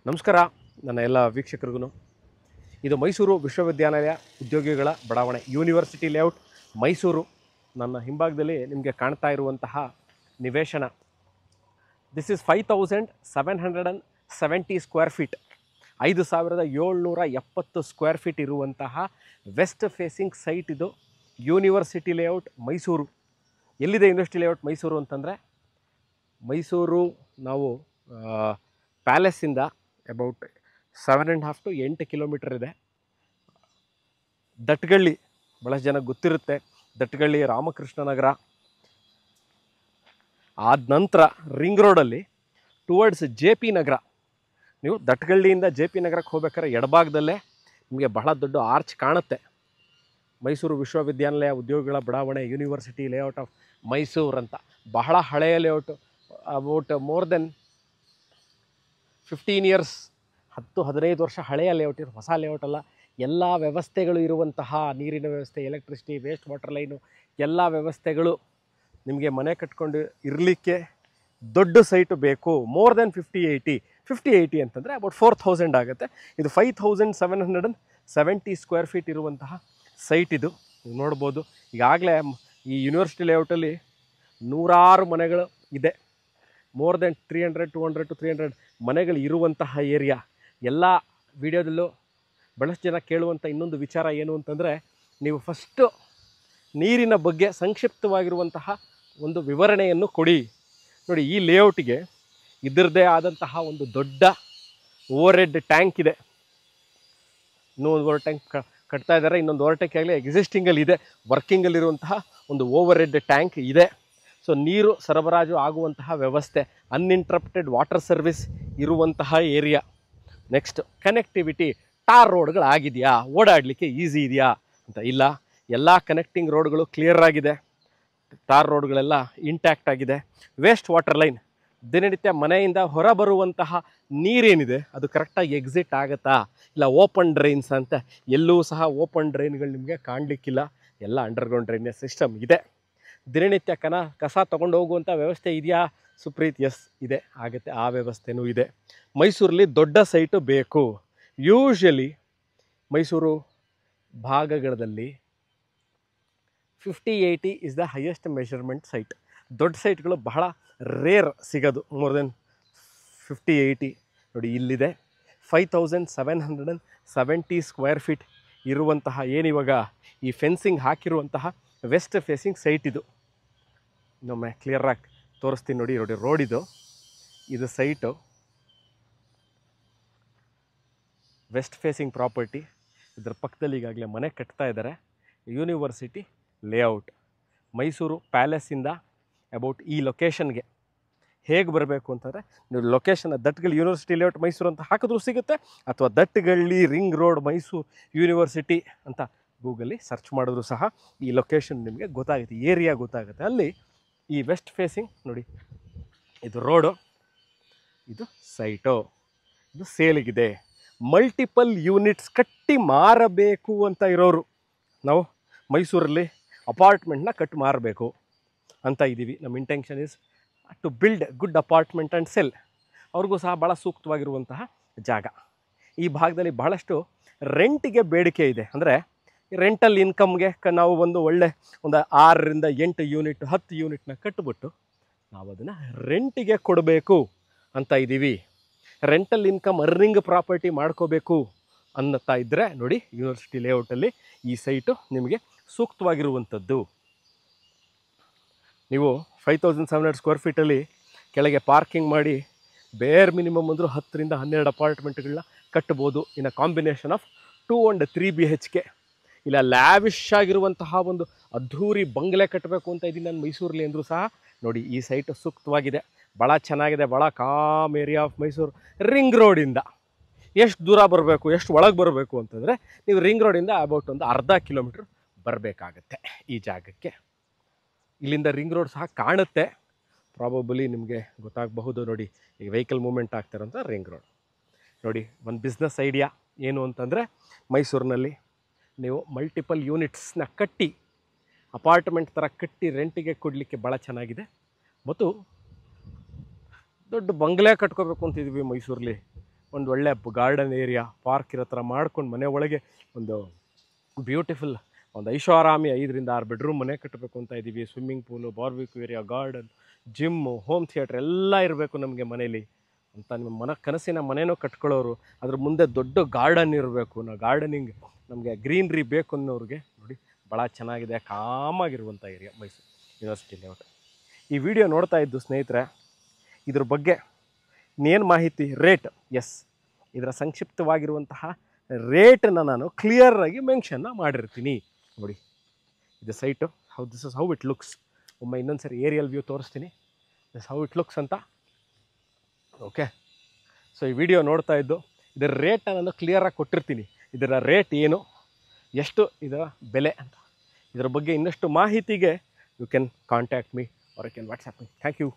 ನಮಸ್ಕಾರ ನನ್ನ ಎಲ್ಲ ವೀಕ್ಷಕರಿಗೂ. ಇದು ಮೈಸೂರು ವಿಶ್ವವಿದ್ಯಾನಿಲಯ ಉದ್ಯೋಗಿಗಳ ಬಡಾವಣೆ ಯೂನಿವರ್ಸಿಟಿ ಲೇಔಟ್ ಮೈಸೂರು. ನನ್ನ ಹಿಂಭಾಗದಲ್ಲಿ ನಿಮಗೆ ಕಾಣ್ತಾ ಇರುವಂತಹ ನಿವೇಶನ this is 5770 square feet, 5770 square feet ಇರುವಂತಹ ವೆಸ್ಟ್ ಫೇಸಿಂಗ್ ಸೈಟ್. ಇದು ಯೂನಿವರ್ಸಿಟಿ ಲೇಔಟ್ ಮೈಸೂರು. ಎಲ್ಲಿದೆ ಯೂನಿವರ್ಸಿಟಿ ಲೇಔಟ್ ಮೈಸೂರು ಅಂತಂದರೆ, ಮೈಸೂರು ನಾವು ಪ್ಯಾಲೇಸಿಂದ ಅಬೌಟ್ 7.5 to 8 ಕಿಲೋಮೀಟರ್ ಇದೆ. ದಟ್ಗಳ್ಳಿ ಭಾಳಷ್ಟು ಜನ ಗೊತ್ತಿರುತ್ತೆ. ದಟ್ಗಳ್ಳಿ ರಾಮಕೃಷ್ಣ ನಗರ ಆದ ನಂತರ ರಿಂಗ್ ರೋಡಲ್ಲಿ ಟುವರ್ಡ್ಸ್ JP ನಗರ. ನೀವು ದಟ್ಗಳ್ಳಿಯಿಂದ JP ನಗರಕ್ಕೆ ಹೋಗ್ಬೇಕಾದ್ರೆ ಎಡಭಾಗದಲ್ಲೇ ನಿಮಗೆ ಬಹಳ ದೊಡ್ಡ ಆರ್ಚ್ ಕಾಣುತ್ತೆ. ಮೈಸೂರು ವಿಶ್ವವಿದ್ಯಾನಿಲಯ ಉದ್ಯೋಗಿಗಳ ಬಡಾವಣೆ ಯೂನಿವರ್ಸಿಟಿ ಲೇಔಟ್ ಆಫ್ ಮೈಸೂರು ಅಂತ. ಬಹಳ ಹಳೆಯ layout, about more than 15 years, 10-15 ವರ್ಷ ಹಳೆಯ ಲೇಔಟ್. ಇದು ಹೊಸ ಲೇಔಟ್ ಅಲ್ಲ. ಎಲ್ಲ ವ್ಯವಸ್ಥೆಗಳು ಇರುವಂತಹ ನೀರಿನ ವ್ಯವಸ್ಥೆ, ಎಲೆಕ್ಟ್ರಿಸಿಟಿ, ವೇಸ್ಟ್ ವಾಟರ್ ಲೈನು, ಎಲ್ಲ ವ್ಯವಸ್ಥೆಗಳು ನಿಮಗೆ ಮನೆ ಕಟ್ಕೊಂಡು ಇರಲಿಕ್ಕೆ ದೊಡ್ಡ ಸೈಟು ಬೇಕು. ಮೋರ್ ದೆನ್ 50-80 ಅಂತಂದರೆ ಅಬೌಟ್ 4000 ಆಗುತ್ತೆ. ಇದು 5770 ಸ್ಕ್ವೇರ್ ಫೀಟ್ ಇರುವಂತಹ ಸೈಟ್. ಇದು ನೀವು ನೋಡ್ಬೋದು. ಈಗಾಗಲೇ ಈ ಯೂನಿವರ್ಸಿಟಿ ಲೇಔಟಲ್ಲಿ ನೂರಾರು ಮನೆಗಳು ಇದೆ. ಮೋರ್ ದೆನ್ 200 to 300 ಮನೆಗಳು ಇರುವಂತಹ ಏರಿಯಾ. ಎಲ್ಲ ವಿಡಿಯೋದಲ್ಲೂ ಭಾಳಷ್ಟು ಜನ ಕೇಳುವಂಥ ಇನ್ನೊಂದು ವಿಚಾರ ಏನು ಅಂತಂದರೆ, ನೀವು ಫಸ್ಟು ನೀರಿನ ಬಗ್ಗೆ ಸಂಕ್ಷಿಪ್ತವಾಗಿರುವಂತಹ ಒಂದು ವಿವರಣೆಯನ್ನು ಕೊಡಿ. ನೋಡಿ, ಈ ಲೇಔಟಿಗೆ ಇದರದ್ದೇ ಆದಂತಹ ಒಂದು ದೊಡ್ಡ ಓವರ್ ಹೆಡ್ ಟ್ಯಾಂಕ್ ಇದೆ. ಇನ್ನೊಂದು ಓವರ್ ಟ್ಯಾಂಕ್ ಕಟ್ತಾ ಇದ್ದಾರೆ. ಇನ್ನೊಂದು ಓವರ್ ಟ್ಯಾಂಕ್ ಆಗಲಿ ಎಕ್ಸಿಸ್ಟಿಂಗಲ್ಲಿ ಇದೆ, ವರ್ಕಿಂಗಲ್ಲಿರುವಂತಹ ಒಂದು ಓವರ್ ಹೆಡ್ ಟ್ಯಾಂಕ್ ಇದೆ. ಸೊ ನೀರು ಸರಬರಾಜು ಆಗುವಂತಹ ವ್ಯವಸ್ಥೆ, ಅನ್ಇಂಟ್ರಪ್ಟೆಡ್ ವಾಟರ್ ಸರ್ವಿಸ್ ಇರುವಂತಹ ಏರಿಯಾ. ನೆಕ್ಸ್ಟ್ ಕನೆಕ್ಟಿವಿಟಿ, ಟಾರ್ ರೋಡ್ಗಳಾಗಿದೆಯಾ, ಓಡಾಡಲಿಕ್ಕೆ ಈಸಿ ಇದೆಯಾ ಅಂತ. ಇಲ್ಲ, ಎಲ್ಲ ಕನೆಕ್ಟಿಂಗ್ ರೋಡ್ಗಳು ಕ್ಲಿಯರ್ ಆಗಿದೆ, ಟಾರ್ ರೋಡ್ಗಳೆಲ್ಲ ಇಂಟ್ಯಾಕ್ಟ್ ಆಗಿದೆ. ವೇಸ್ಟ್ ವಾಟರ್ ಲೈನ್, ದಿನನಿತ್ಯ ಮನೆಯಿಂದ ಹೊರಬರುವಂತಹ ನೀರೇನಿದೆ ಅದು ಕರೆಕ್ಟಾಗಿ ಎಕ್ಸಿಟ್ ಆಗುತ್ತಾ, ಇಲ್ಲ ಓಪನ್ ಡ್ರೈನ್ಸ್ ಅಂತ. ಎಲ್ಲೂ ಸಹ ಓಪನ್ ಡ್ರೈನ್ಗಳು ನಿಮಗೆ ಕಾಣಲಿಕ್ಕಿಲ್ಲ. ಎಲ್ಲ ಅಂಡರ್ಗ್ರೌಂಡ್ ಡ್ರೈನೇಜ್ ಸಿಸ್ಟಮ್ ಇದೆ. ದಿನನಿತ್ಯ ಕಸ ತೊಗೊಂಡು ಹೋಗುವಂಥ ವ್ಯವಸ್ಥೆ ಇದೆಯಾ ಸುಪ್ರೀತ್? ಎಸ್ ಇದೆ, ಆಗುತ್ತೆ. ಆ ವ್ಯವಸ್ಥೆನೂ ಇದೆ. ಮೈಸೂರಲ್ಲಿ ದೊಡ್ಡ ಸೈಟು ಬೇಕು. ಯೂಶ್ವಲಿ ಮೈಸೂರು ಭಾಗಗಳಲ್ಲಿ 50-80 is the highest measurement site. ದೊಡ್ಡ ಸೈಟ್ಗಳು ಬಹಳ ರೇರ್ ಸಿಗೋದು, ಮೋರ್ ದೆನ್ 50-80. ನೋಡಿ, ಇಲ್ಲಿದೆ 5770 ಸ್ಕ್ವೇರ್ ಫೀಟ್ ಇರುವಂತಹ ಏನಿವಾಗ ಈ ಫೆನ್ಸಿಂಗ್ ಹಾಕಿರುವಂತಹ ವೆಸ್ಟ್ ಫೇಸಿಂಗ್ ಸೈಟ್. ಇದು ಇನ್ನೊಮ್ಮೆ ಕ್ಲಿಯರಾಗಿ ತೋರಿಸ್ತೀನಿ ನೋಡಿ. ರೋಡ್ ಇದು ಸೈಟು ವೆಸ್ಟ್ ಫೇಸಿಂಗ್ ಪ್ರಾಪರ್ಟಿ. ಇದರ ಪಕ್ಕದಲ್ಲಿ ಈಗಾಗಲೇ ಮನೆ ಕಟ್ತಾ ಇದ್ದಾರೆ. ಯೂನಿವರ್ಸಿಟಿ ಲೇಔಟ್ ಮೈಸೂರು ಪ್ಯಾಲೇಸಿಂದ ಅಬೌಟ್ ಈ ಲೊಕೇಶನ್ಗೆ ಹೇಗೆ ಬರಬೇಕು ಅಂತಂದರೆ, ನೀವು location Dattagalli university layout Mysuru ಅಂತ ಹಾಕಿದ್ರೂ ಸಿಗುತ್ತೆ, ಅಥವಾ Dattagalli ring road Mysuru university ಅಂತ ಗೂಗಲ್ಲಿ ಸರ್ಚ್ ಮಾಡಿದ್ರು ಸಹ ಈ ಲೊಕೇಶನ್ ನಿಮಗೆ ಗೊತ್ತಾಗುತ್ತೆ, ಏರಿಯಾ ಗೊತ್ತಾಗುತ್ತೆ. ಅಲ್ಲಿ ಈ ವೆಸ್ಟ್ ಫೇಸಿಂಗ್ ನೋಡಿ, ಇದು ರೋಡು, ಇದು ಸೈಟು, ಇದು ಸೇಲಿಗಿದೆ. ಮಲ್ಟಿಪಲ್ ಯೂನಿಟ್ಸ್ ಕಟ್ಟಿ ಮಾರಬೇಕು ಅಂತ ಇರೋರು, ನಾವು ಮೈಸೂರಲ್ಲಿ ಅಪಾರ್ಟ್ಮೆಂಟ್ನ ಕಟ್ಟಿ ಮಾರಬೇಕು ಅಂತ ಇದ್ದೀವಿ. ನಮ್ಮ intention is to build good apartment and sell. ಅವ್ರಿಗೂ ಸಹ ಭಾಳ ಸೂಕ್ತವಾಗಿರುವಂತಹ ಜಾಗ. ಈ ಭಾಗದಲ್ಲಿ ಬಹಳಷ್ಟು ರೆಂಟಿಗೆ ಬೇಡಿಕೆ ಇದೆ. ಅಂದರೆ ರೆಂಟಲ್ ಇನ್ಕಮ್ಗೆ ನಾವು ಒಂದು 6-8 ಯೂನಿಟ್ 10 ಯೂನಿಟ್ನ ಕಟ್ಟಿಬಿಟ್ಟು ನಾವು ಅದನ್ನು ರೆಂಟಿಗೆ ಕೊಡಬೇಕು ಅಂತ ಇದ್ದೀವಿ. ರೆಂಟಲ್ ಇನ್ಕಮ್ ಅರ್ನಿಂಗ್ ಪ್ರಾಪರ್ಟಿ ಮಾಡ್ಕೋಬೇಕು ಅನ್ನತ್ತಾ ಇದ್ದರೆ ನೋಡಿ, ಯೂನಿವರ್ಸಿಟಿ ಲೇಔಟಲ್ಲಿ ಈ ಸೈಟು ನಿಮಗೆ ಸೂಕ್ತವಾಗಿರುವಂಥದ್ದು. ನೀವು 5700 ಸ್ಕ್ವೇರ್ ಫೀಟಲ್ಲಿ ಕೆಳಗೆ ಪಾರ್ಕಿಂಗ್ ಮಾಡಿ ಬೇರ್ ಮಿನಿಮಮ್ ಅಂದರೂ 10-12 ಅಪಾರ್ಟ್ಮೆಂಟ್ಗಳನ್ನ ಕಟ್ಬೋದು. ಇನ್ನು ಕಾಂಬಿನೇಷನ್ ಆಫ್ 2 and 3 BHK. ಇಲ್ಲ ಲ್ಯಾವಿಶ್ ಆಗಿರುವಂತಹ ಒಂದು ಅದ್ಧೂರಿ ಬಂಗ್ಲೆ ಕಟ್ಟಬೇಕು ಅಂತ ಇದ್ದೀನಿ ನಾನು ಮೈಸೂರಲ್ಲಿ ಅಂದರೂ ಸಹ ನೋಡಿ, ಈ ಸೈಟು ಸೂಕ್ತವಾಗಿದೆ. ಭಾಳ ಚೆನ್ನಾಗಿದೆ. ಭಾಳ calm area of Mysuru. Ring ರೋಡಿಂದ ಎಷ್ಟು ದೂರ ಬರಬೇಕು, ಎಷ್ಟು ಒಳಗೆ ಬರಬೇಕು ಅಂತಂದರೆ, ನೀವು ರಿಂಗ್ ರೋಡಿಂದ ಅಬೌಟ್ ಒಂದು ಅರ್ಧ ಕಿಲೋಮೀಟ್ರ್ ಬರಬೇಕಾಗತ್ತೆ ಈ ಜಾಗಕ್ಕೆ. ಇಲ್ಲಿಂದ ರಿಂಗ್ ರೋಡ್ ಸಹ ಕಾಣುತ್ತೆ, ಪ್ರಾಬಬಲಿ ನಿಮಗೆ ಗೊತ್ತಾಗಬಹುದು. ನೋಡಿ, ಈಗ ವೆಹಿಕಲ್ ಮೂವ್ಮೆಂಟ್ ಆಗ್ತಿರೋಂಥ ರಿಂಗ್ ರೋಡ್. ನೋಡಿ, ಒಂದು ಬಿಸ್ನೆಸ್ ಐಡಿಯಾ ಏನು ಅಂತಂದರೆ, ಮೈಸೂರಿನಲ್ಲಿ ನೀವು ಮಲ್ಟಿಪಲ್ ಯೂನಿಟ್ಸ್ನ ಕಟ್ಟಿ ಅಪಾರ್ಟ್ಮೆಂಟ್ ಥರ ಕಟ್ಟಿ ರೆಂಟಿಗೆ ಕೊಡಲಿಕ್ಕೆ ಭಾಳ ಚೆನ್ನಾಗಿದೆ. ಮತ್ತು ದೊಡ್ಡ ಬಂಗ್ಲೆ ಕಟ್ಕೋಬೇಕು ಅಂತಿದ್ವಿ ಮೈಸೂರಲ್ಲಿ. ಒಂದು ಒಳ್ಳೆ ಗಾರ್ಡನ್ ಏರಿಯಾ ಪಾರ್ಕ್ ಇರೋ ಥರ ಮಾಡ್ಕೊಂಡು ಮನೆ ಒಳಗೆ ಒಂದು ಬ್ಯೂಟಿಫುಲ್ ಒಂದು ಐಷಾರಾಮಿ 5-6 ಬೆಡ್ರೂಮ್ ಮನೆ ಕಟ್ಟಬೇಕು ಅಂತ ಇದ್ದೀವಿ. Swimming pool, barbecue area, garden, gym, home theatre ಎಲ್ಲ ಇರಬೇಕು ನಮಗೆ ಮನೇಲಿ ಅಂತ ನಿಮ್ಮ ಕನಸಿನ ಮನೆಯೂ ಕಟ್ಕೊಳ್ಳೋರು. ಅದ್ರ ಮುಂದೆ ದೊಡ್ಡ ಗಾರ್ಡನ್ ಇರಬೇಕು, ಗಾರ್ಡನಿಂಗ್ ನಮಗೆ ಗ್ರೀನ್ರಿ ಬೇಕು ಅನ್ನೋರಿಗೆ ನೋಡಿ ಭಾಳ ಚೆನ್ನಾಗಿದೆ, ಕಾಮಾಗಿರುವಂಥ ಏರಿಯಾ ಮೈಸೂರು ಯೂನಿವರ್ಸಿಟಿ ಲೇಔಟ್. ಈ ವಿಡಿಯೋ ನೋಡ್ತಾ ಇದ್ದು ಸ್ನೇಹಿತರೆ, ಇದ್ರ ಬಗ್ಗೆ ಇನ್ನೇನು ಮಾಹಿತಿ, ರೇಟ್, ಎಸ್ ಇದರ ಸಂಕ್ಷಿಪ್ತವಾಗಿರುವಂತಹ ರೇಟನ್ನು ನಾನು ಕ್ಲಿಯರಾಗಿ ಮೆನ್ಷನ್ನ ಮಾಡಿರ್ತೀನಿ. ನೋಡಿ ಇದು site, this is how it looks. ಒಮ್ಮೆ ಇನ್ನೊಂದು ಸರಿ ಏರಿಯಲ್ ವ್ಯೂ ತೋರಿಸ್ತೀನಿ, ದಿಸ್ ಹೌ ಇಟ್ ಲುಕ್ಸ್ ಅಂತ. ಓಕೆ, ಸೊ ಈ ವಿಡಿಯೋ ನೋಡ್ತಾ ಇದ್ದು ಇದರ ರೇಟನ್ನು ನಾನು ಕ್ಲಿಯರಾಗಿ ಕೊಟ್ಟಿರ್ತೀನಿ. ಇದರ ರೇಟ್ ಏನು, ಎಷ್ಟು ಇದರ ಬೆಲೆ ಅಂತ. ಇದರ ಬಗ್ಗೆ ಇನ್ನಷ್ಟು ಮಾಹಿತಿಗೆ you can contact me or you can WhatsApp me. Thank you.